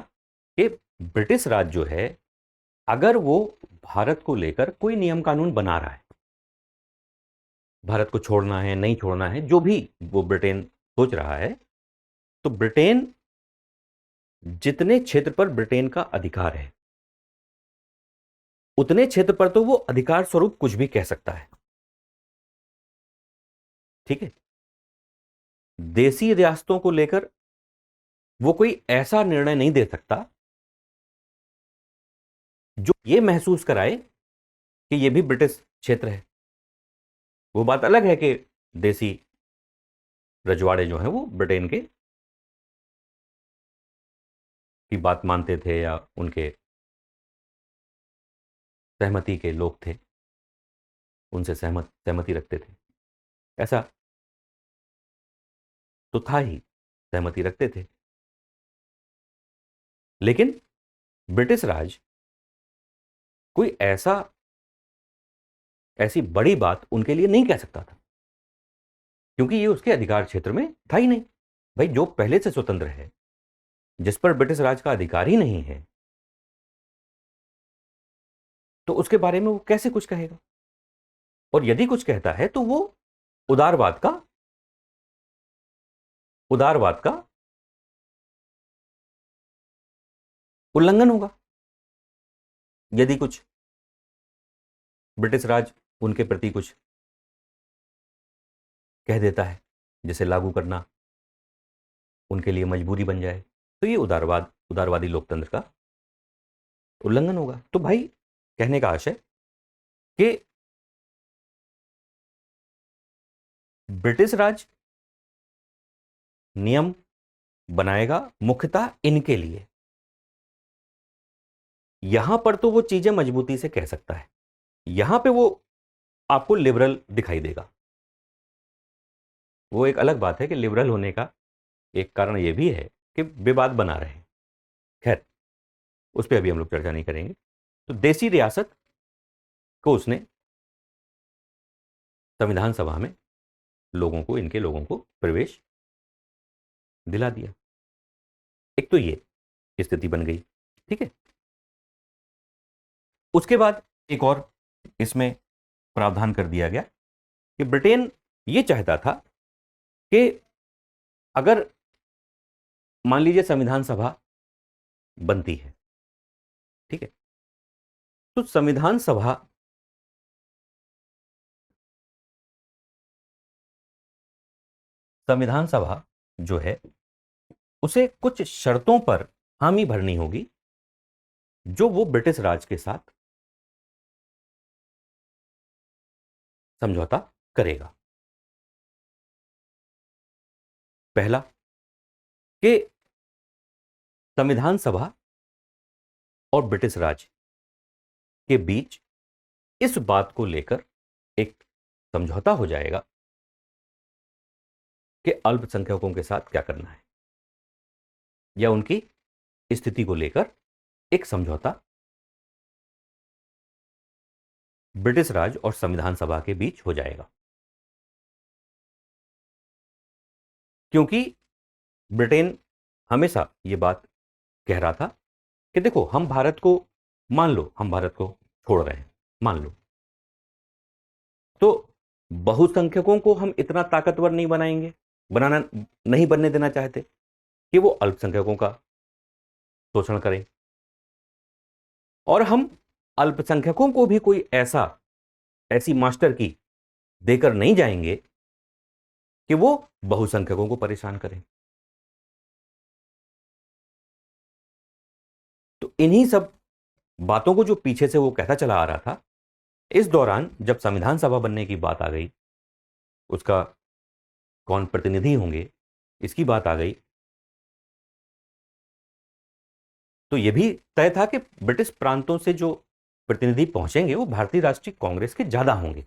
[SPEAKER 1] कि ब्रिटिश राज जो है, अगर वो भारत को लेकर कोई नियम कानून बना रहा है, भारत को छोड़ना है, नहीं छोड़ना है, जो भी वो ब्रिटेन सोच रहा है, तो ब्रिटेन, जितने क्षेत्र पर ब्रिटेन का अधिकार है, उतने क्षेत्र पर तो वो अधिकार स्वरूप कुछ भी कह सकता है। ठीक है, देसी रियासतों को लेकर वो कोई ऐसा निर्णय नहीं दे सकता जो ये महसूस कराए कि ये भी ब्रिटिश क्षेत्र है। वो बात अलग है कि देसी रजवाड़े जो हैं वो ब्रिटेन के की बात मानते थे या उनके सहमति के लोग थे, उनसे सहमति रखते थे, ऐसा तो था ही, सहमति रखते थे। लेकिन ब्रिटिश राज कोई ऐसी बड़ी बात उनके लिए नहीं कह सकता था, क्योंकि ये उसके अधिकार क्षेत्र में था ही नहीं। भाई, जो पहले से स्वतंत्र है, जिस पर ब्रिटिश राज का अधिकार ही नहीं है, तो उसके बारे में वो कैसे कुछ कहेगा? और यदि कुछ कहता है तो वो उदारवाद का उदारवाद का उल्लंघन होगा। यदि कुछ ब्रिटिश राज उनके प्रति कुछ कह देता है, जिसे लागू करना उनके लिए मजबूरी बन जाए, तो ये उदारवादी लोकतंत्र का उल्लंघन होगा। तो भाई, कहने का आशय कि ब्रिटिश राज नियम बनाएगा मुख्यतः इनके लिए। यहां पर तो वो चीजें मजबूती से कह सकता है, यहां पे वो आपको लिबरल दिखाई देगा। वो एक अलग बात है कि लिबरल होने का एक कारण ये भी है कि विवाद बना रहे हैं। खैर, उस पर अभी हम लोग चर्चा नहीं करेंगे। तो देसी रियासत को उसने संविधान सभा में इनके लोगों को प्रवेश दिला दिया। एक तो ये स्थिति बन गई, ठीक है। उसके बाद एक और इसमें प्रावधान कर दिया गया कि ब्रिटेन ये चाहता था कि अगर मान लीजिए संविधान सभा बनती है, ठीक है, तो संविधान सभा जो है, उसे कुछ शर्तों पर हामी भरनी होगी जो वो ब्रिटिश राज के साथ समझौता करेगा। पहला, कि संविधान सभा और ब्रिटिश राज के बीच इस बात को लेकर एक समझौता हो जाएगा कि अल्पसंख्यकों के साथ क्या करना है, या उनकी स्थिति को लेकर एक समझौता ब्रिटिश राज और संविधान सभा के बीच हो जाएगा। क्योंकि ब्रिटेन हमेशा यह बात कह रहा था कि देखो, हम भारत को छोड़ रहे हैं, मान लो, तो बहुसंख्यकों को हम इतना ताकतवर नहीं नहीं बनने देना चाहते कि वो अल्पसंख्यकों का शोषण करें। और हम अल्पसंख्यकों को भी कोई ऐसी मास्टर की देकर नहीं जाएंगे कि वो बहुसंख्यकों को परेशान करें। तो इन्हीं सब बातों को जो पीछे से वो कहता चला आ रहा था, इस दौरान जब संविधान सभा बनने की बात आ गई, उसका कौन प्रतिनिधि होंगे इसकी बात आ गई, तो यह भी तय था कि ब्रिटिश प्रांतों से जो प्रतिनिधि पहुंचेंगे वो भारतीय राष्ट्रीय कांग्रेस के ज्यादा होंगे,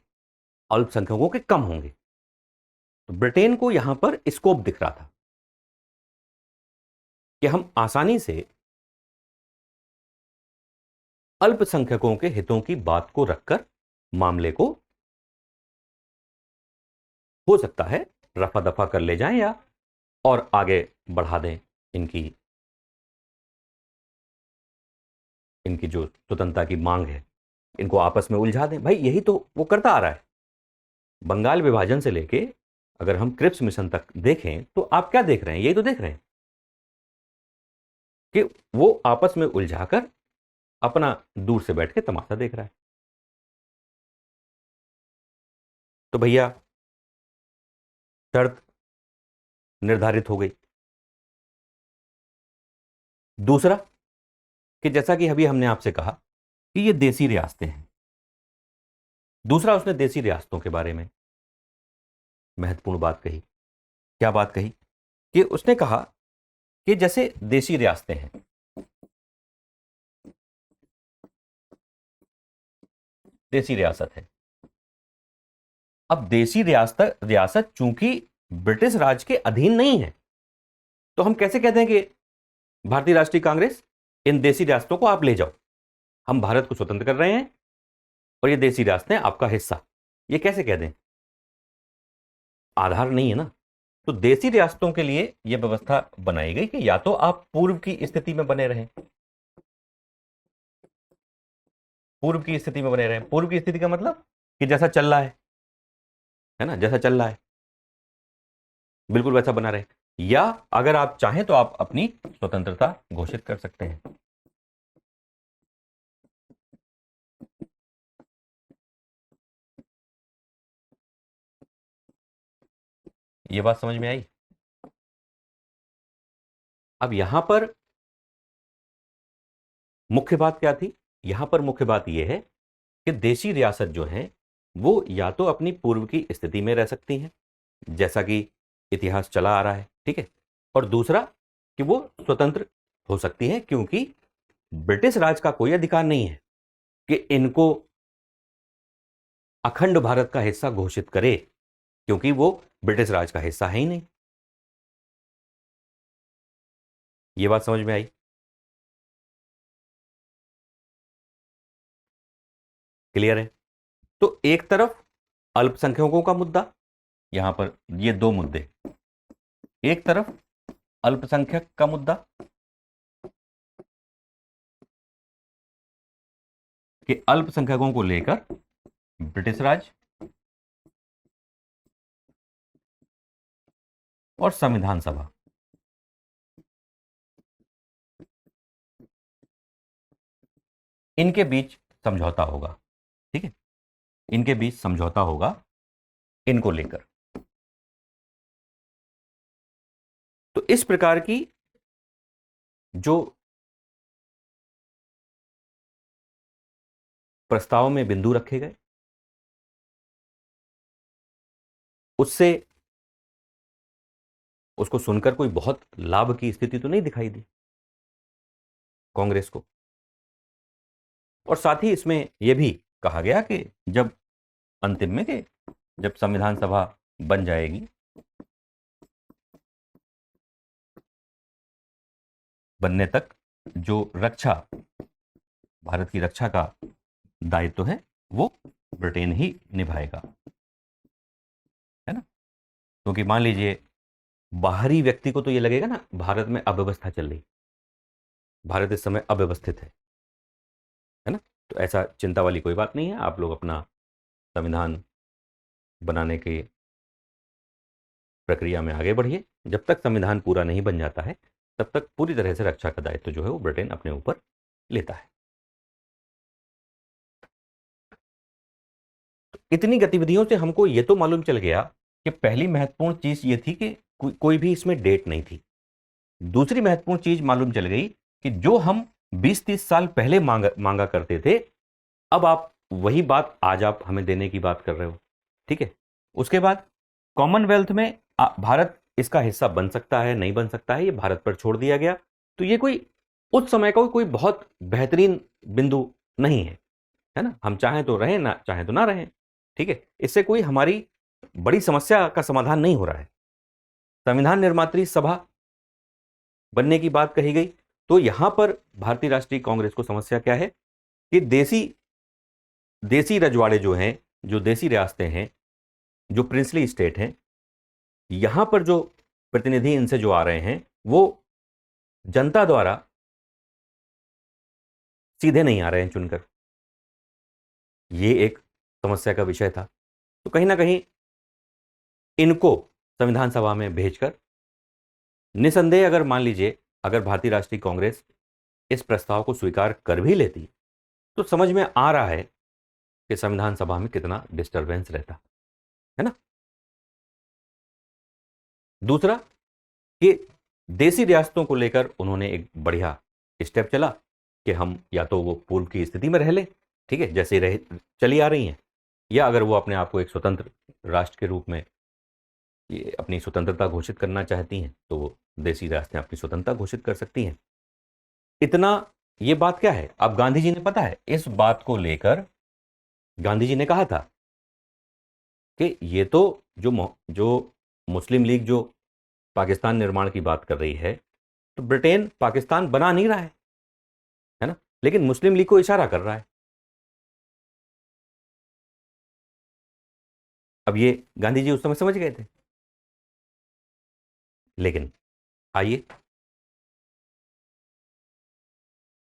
[SPEAKER 1] अल्पसंख्यकों के कम होंगे। तो ब्रिटेन को यहां पर स्कोप दिख रहा था कि हम आसानी से अल्पसंख्यकों के हितों की बात को रखकर मामले को हो सकता है रफा दफा कर ले जाएं या और आगे बढ़ा दें इनकी इनकी जो स्वतंत्रता की मांग है, इनको आपस में उलझा दें। भाई यही तो वो करता आ रहा है। बंगाल विभाजन से लेके अगर हम क्रिप्स मिशन तक देखें तो आप क्या देख रहे हैं, यही तो देख रहे हैं कि वो आपस में उलझाकर अपना दूर से बैठ के तमाशा देख रहा है। तो भैया शर्त निर्धारित हो गई। दूसरा कि जैसा कि अभी हमने आपसे कहा कि ये देसी रियासतें हैं। दूसरा उसने देसी रियासतों के बारे में महत्वपूर्ण बात कही। क्या बात कही कि उसने कहा कि जैसे देसी रियासतें हैं, देसी रियासत है। अब देसी रियासत रियासत चूंकि ब्रिटिश राज के अधीन नहीं है, तो हम कैसे कहते हैं कि भारतीय राष्ट्रीय कांग्रेस इन देसी रियासतों को आप ले जाओ, हम भारत को स्वतंत्र कर रहे हैं और ये देसी रियासतें आपका हिस्सा, ये कैसे कह दें? आधार नहीं है ना। तो देसी रियासतों के लिए यह व्यवस्था बनाई गई कि या तो आप पूर्व की स्थिति में बने रहें, पूर्व की स्थिति में बने रहें। पूर्व की स्थिति का मतलब कि जैसा चल रहा है ना, जैसा चल रहा है बिल्कुल वैसा बना रहे, या अगर आप चाहें तो आप अपनी स्वतंत्रता घोषित कर सकते हैं। यह बात समझ में आई? अब यहां पर मुख्य बात क्या थी? यहां पर मुख्य बात यह है कि देशी रियासत जो है वो या तो अपनी पूर्व की स्थिति में रह सकती हैं, जैसा कि इतिहास चला आ रहा है, ठीक है, और दूसरा कि वो स्वतंत्र हो सकती है, क्योंकि ब्रिटिश राज का कोई अधिकार नहीं है कि इनको अखंड भारत का हिस्सा घोषित करे, क्योंकि वो ब्रिटिश राज का हिस्सा है ही नहीं। ये बात समझ में आई? क्लियर है? तो एक तरफ अल्पसंख्यकों का मुद्दा, यहां पर ये दो मुद्दे, एक तरफ अल्पसंख्यक का मुद्दा कि अल्पसंख्यकों को लेकर ब्रिटिश राज और संविधान सभा, इनके बीच समझौता होगा, ठीक है, इनके बीच समझौता होगा इनको लेकर। तो इस प्रकार की जो प्रस्ताव में बिंदु रखे गए, उससे उसको सुनकर कोई बहुत लाभ की स्थिति तो नहीं दिखाई दी कांग्रेस को। और साथ ही इसमें यह भी कहा गया कि जब अंतिम में कि जब संविधान सभा बन जाएगी, बनने तक जो रक्षा, भारत की रक्षा का दायित्व है वो ब्रिटेन ही निभाएगा, है ना। क्योंकि मान लीजिए बाहरी व्यक्ति को तो ये लगेगा ना भारत में अव्यवस्था चल रही, भारत इस समय अव्यवस्थित है ना। तो ऐसा चिंता वाली कोई बात नहीं है। आप लोग अपना संविधान बनाने की प्रक्रिया में आगे बढ़िए। जब तक संविधान पूरा नहीं बन जाता है तब तक पूरी तरह से रक्षा का दायित्व जो है वो ब्रिटेन अपने ऊपर लेता है। इतनी गतिविधियों से हमको ये तो मालूम चल गया कि पहली महत्वपूर्ण चीज ये थी कि कोई भी इसमें डेट नहीं थी। दूसरी महत्वपूर्ण चीज मालूम चल गई कि जो हम 20-30 साल पहले मांगा करते थे, अब आप वही बात आज आप हमें देने की बात कर रहे हो। ठीक है। उसके बाद कॉमनवेल्थ में भारत इसका हिस्सा बन सकता है, नहीं बन सकता है, ये भारत पर छोड़ दिया गया। तो ये कोई उस समय का कोई बहुत बेहतरीन बिंदु नहीं है ना। हम चाहें तो रहें, ना चाहें तो ना रहें। ठीक है। इससे कोई हमारी बड़ी समस्या का समाधान नहीं हो रहा है। संविधान निर्मात्री सभा बनने की बात कही गई, तो यहां पर भारतीय राष्ट्रीय कांग्रेस को समस्या क्या है कि देसी देसी रजवाड़े जो हैं, जो देसी रियासतें हैं, जो प्रिंसली स्टेट हैं, यहां पर जो प्रतिनिधि इनसे जो आ रहे हैं वो जनता द्वारा सीधे नहीं आ रहे हैं चुनकर। ये एक समस्या का विषय था। तो कहीं ना कहीं इनको संविधान सभा में भेजकर, निसंदेह अगर मान लीजिए अगर भारतीय राष्ट्रीय कांग्रेस इस प्रस्ताव को स्वीकार कर भी लेती, तो समझ में आ रहा है कि संविधान सभा में कितना डिस्टरबेंस रहता है ना। दूसरा कि देसी रियासतों को लेकर उन्होंने एक बढ़िया स्टेप चला कि हम या तो वो पूर्व की स्थिति में रह लें, ठीक है, जैसे रह चली आ रही हैं, या अगर वो अपने आप को एक स्वतंत्र राष्ट्र के रूप में ये अपनी स्वतंत्रता घोषित करना चाहती हैं, तो वो देसी रियासतें अपनी स्वतंत्रता घोषित कर सकती हैं। इतना ये बात क्या है, अब गांधी जी ने, पता है, इस बात को लेकर गांधी जी ने कहा था कि ये तो जो मुस्लिम लीग जो पाकिस्तान निर्माण की बात कर रही है, तो ब्रिटेन पाकिस्तान बना नहीं रहा है ना, लेकिन मुस्लिम लीग को इशारा कर रहा है। अब ये गांधी जी उस समय समझ गए थे, लेकिन आइए,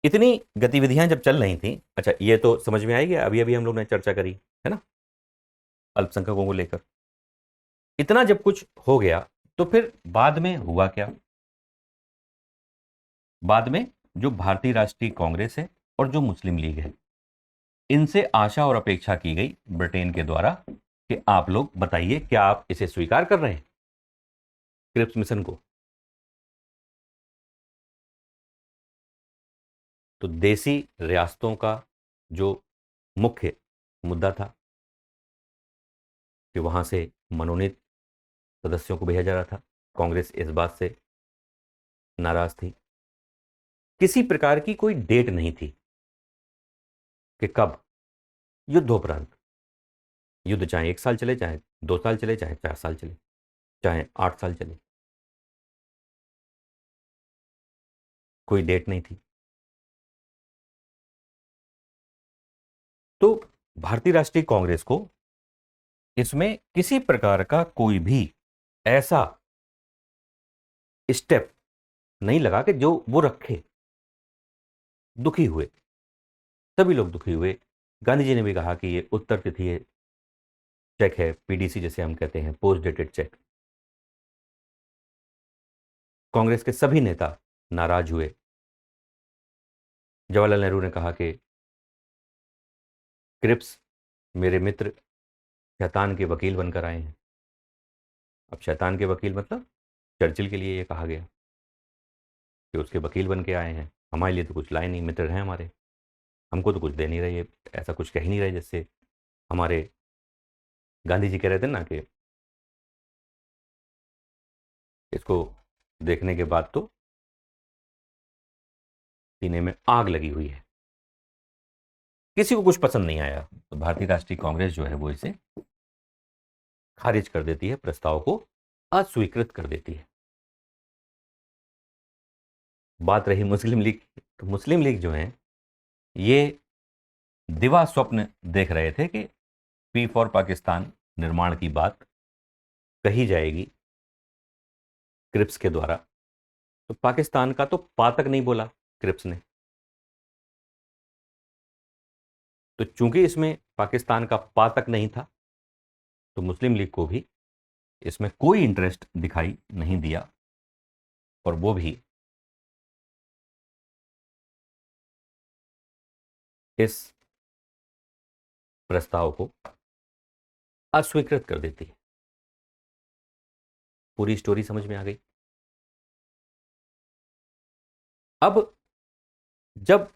[SPEAKER 1] इतनी गतिविधियां जब चल रही थी, अच्छा ये तो समझ में आएगी, अभी अभी हम लोग ने चर्चा करी है ना अल्पसंख्यकों को लेकर। इतना जब कुछ हो गया, तो फिर बाद में हुआ क्या? बाद में जो भारतीय राष्ट्रीय कांग्रेस है और जो मुस्लिम लीग है, इनसे आशा और अपेक्षा की गई ब्रिटेन के द्वारा कि आप लोग बताइए क्या आप इसे स्वीकार कर रहे हैं, क्रिप्स मिशन को। तो देसी रियासतों का जो मुख्य मुद्दा था कि वहां से मनोनीत सदस्यों को भेजा जा रहा था, कांग्रेस इस बात से नाराज थी। किसी प्रकार की कोई डेट नहीं थी कि कब, युद्धोपरांत, युद्ध चाहे 1 साल चले, चाहे 2 साल चले, चाहे 4 साल चले, चाहे 8 साल चले, कोई डेट नहीं थी। तो भारतीय राष्ट्रीय कांग्रेस को इसमें किसी प्रकार का कोई भी ऐसा स्टेप नहीं लगा कि जो वो रखे। दुखी हुए, सभी लोग दुखी हुए। गांधी जी ने भी कहा कि ये उत्तर तिथि चेक है, पीडीसी जैसे हम कहते हैं, पोस्ट डेटेड चेक। कांग्रेस के सभी नेता नाराज हुए। जवाहरलाल नेहरू ने कहा कि क्रिप्स मेरे मित्र शैतान के वकील बनकर आए हैं। अब शैतान के वकील मतलब चर्चिल के लिए ये कहा गया कि उसके वकील बन के आए हैं, हमारे लिए तो कुछ लाए नहीं, मित्र हैं हमारे, हमको तो कुछ दे नहीं रहे, ऐसा कुछ कह ही नहीं रहे। जैसे हमारे गांधी जी कह रहे थे ना कि इसको देखने के बाद तो सीने में आग लगी हुई है, किसी को कुछ पसंद नहीं आया। तो भारतीय राष्ट्रीय कांग्रेस जो है वो इसे खारिज कर देती है, प्रस्ताव को अस्वीकृत कर देती है। बात रही मुस्लिम लीग की, तो मुस्लिम लीग जो है ये दिवा स्वप्न देख रहे थे कि पी फॉर पाकिस्तान निर्माण की बात कही जाएगी क्रिप्स के द्वारा। तो पाकिस्तान का तो पा तक नहीं बोला क्रिप्स ने। तो चूंकि इसमें पाकिस्तान का पा तक नहीं था, तो मुस्लिम लीग को भी इसमें कोई इंटरेस्ट दिखाई नहीं दिया, और वो भी इस प्रस्ताव को अस्वीकृत कर देती है। पूरी स्टोरी समझ में आ गई। अब जब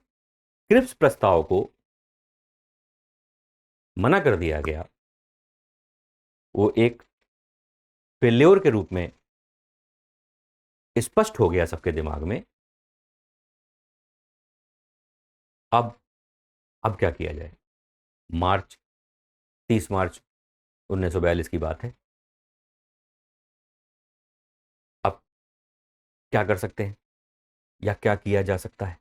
[SPEAKER 1] क्रिप्स प्रस्ताव को मना कर दिया गया, वो एक फेल्योर के रूप में स्पष्ट हो गया सबके दिमाग में। अब क्या किया जाए? मार्च 30 मार्च 1942 की बात है। अब क्या कर सकते हैं या क्या किया जा सकता है?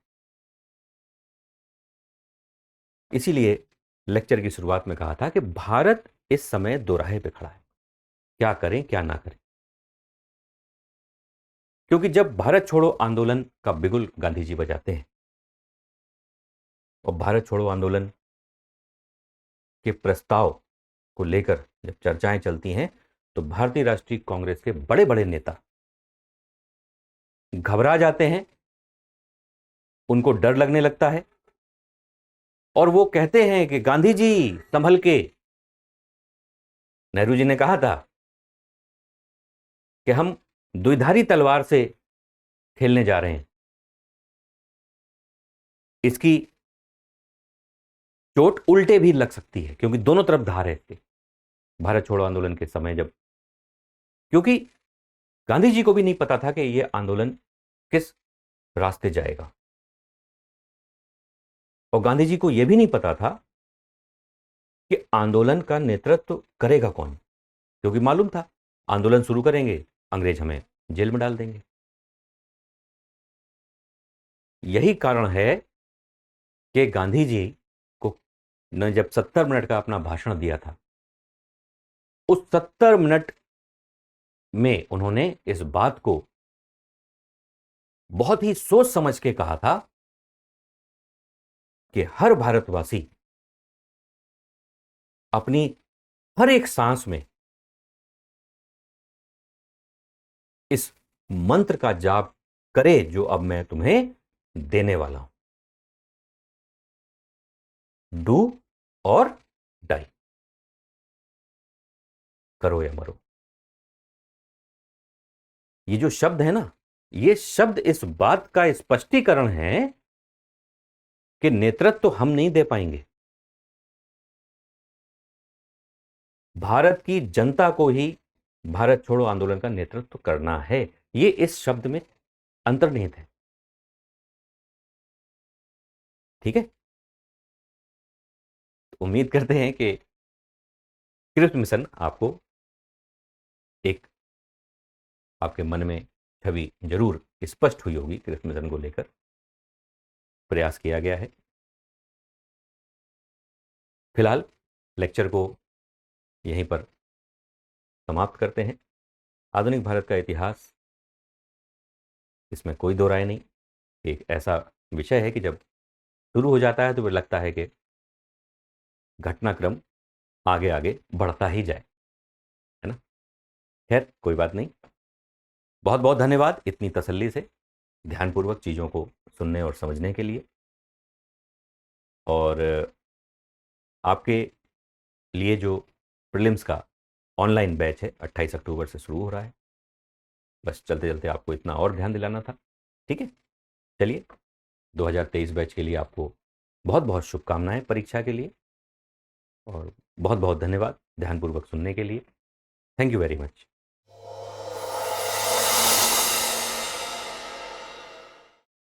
[SPEAKER 1] इसीलिए लेक्चर की शुरुआत में कहा था कि भारत इस समय दोराहे पे खड़ा है, क्या करें क्या ना करें। क्योंकि जब भारत छोड़ो आंदोलन का बिगुल गांधी जी बजाते हैं और भारत छोड़ो आंदोलन के प्रस्ताव को लेकर जब चर्चाएं चलती हैं, तो भारतीय राष्ट्रीय कांग्रेस के बड़े बड़े नेता घबरा जाते हैं, उनको डर लगने लगता है और वो कहते हैं कि गांधी जी संभल के। नेहरू जी ने कहा था कि हम द्विधारी तलवार से खेलने जा रहे हैं, इसकी चोट उल्टे भी लग सकती है, क्योंकि दोनों तरफ धार है इसके। भारत छोड़ो आंदोलन के समय जब, क्योंकि गांधी जी को भी नहीं पता था कि यह आंदोलन किस रास्ते जाएगा, और गांधी जी को यह भी नहीं पता था कि आंदोलन का नेतृत्व करेगा कौन, क्योंकि मालूम था आंदोलन शुरू करेंगे अंग्रेज हमें जेल में डाल देंगे। यही कारण है कि गांधी जी को ने जब 70 मिनट का अपना भाषण दिया था, उस 70 मिनट में उन्होंने इस बात को बहुत ही सोच समझ के कहा था कि हर भारतवासी अपनी हर एक सांस में इस मंत्र का जाप करे जो अब मैं तुम्हें देने वाला हूं, डू और डाई, करो या मरो। ये जो शब्द है ना, ये शब्द इस बात का स्पष्टीकरण है कि नेतृत्व तो हम नहीं दे पाएंगे, भारत की जनता को ही भारत छोड़ो आंदोलन का नेतृत्व करना है। ये इस शब्द में अंतर्निहित है। ठीक है, तो उम्मीद करते हैं कि क्रिप्स मिशन आपको एक आपके मन में छवि जरूर स्पष्ट हुई होगी। क्रिप्स मिशन को लेकर प्रयास किया गया है। फिलहाल लेक्चर को यहीं पर समाप्त करते हैं। आधुनिक भारत का इतिहास, इसमें कोई दो राय नहीं, एक ऐसा विषय है कि जब शुरू हो जाता है तो फिर लगता है कि घटनाक्रम आगे आगे बढ़ता ही जाए, है ना। खैर कोई बात नहीं। बहुत बहुत धन्यवाद इतनी तसल्ली से ध्यानपूर्वक चीज़ों को सुनने और समझने के लिए। और आपके लिए जो प्रीलिम्स का ऑनलाइन बैच है 28 अक्टूबर से शुरू हो रहा है, बस चलते चलते आपको इतना और ध्यान दिलाना था। ठीक है, चलिए 2023 बैच के लिए आपको बहुत बहुत शुभकामनाएं परीक्षा के लिए, और बहुत बहुत धन्यवाद ध्यानपूर्वक सुनने के लिए। Thank you very much.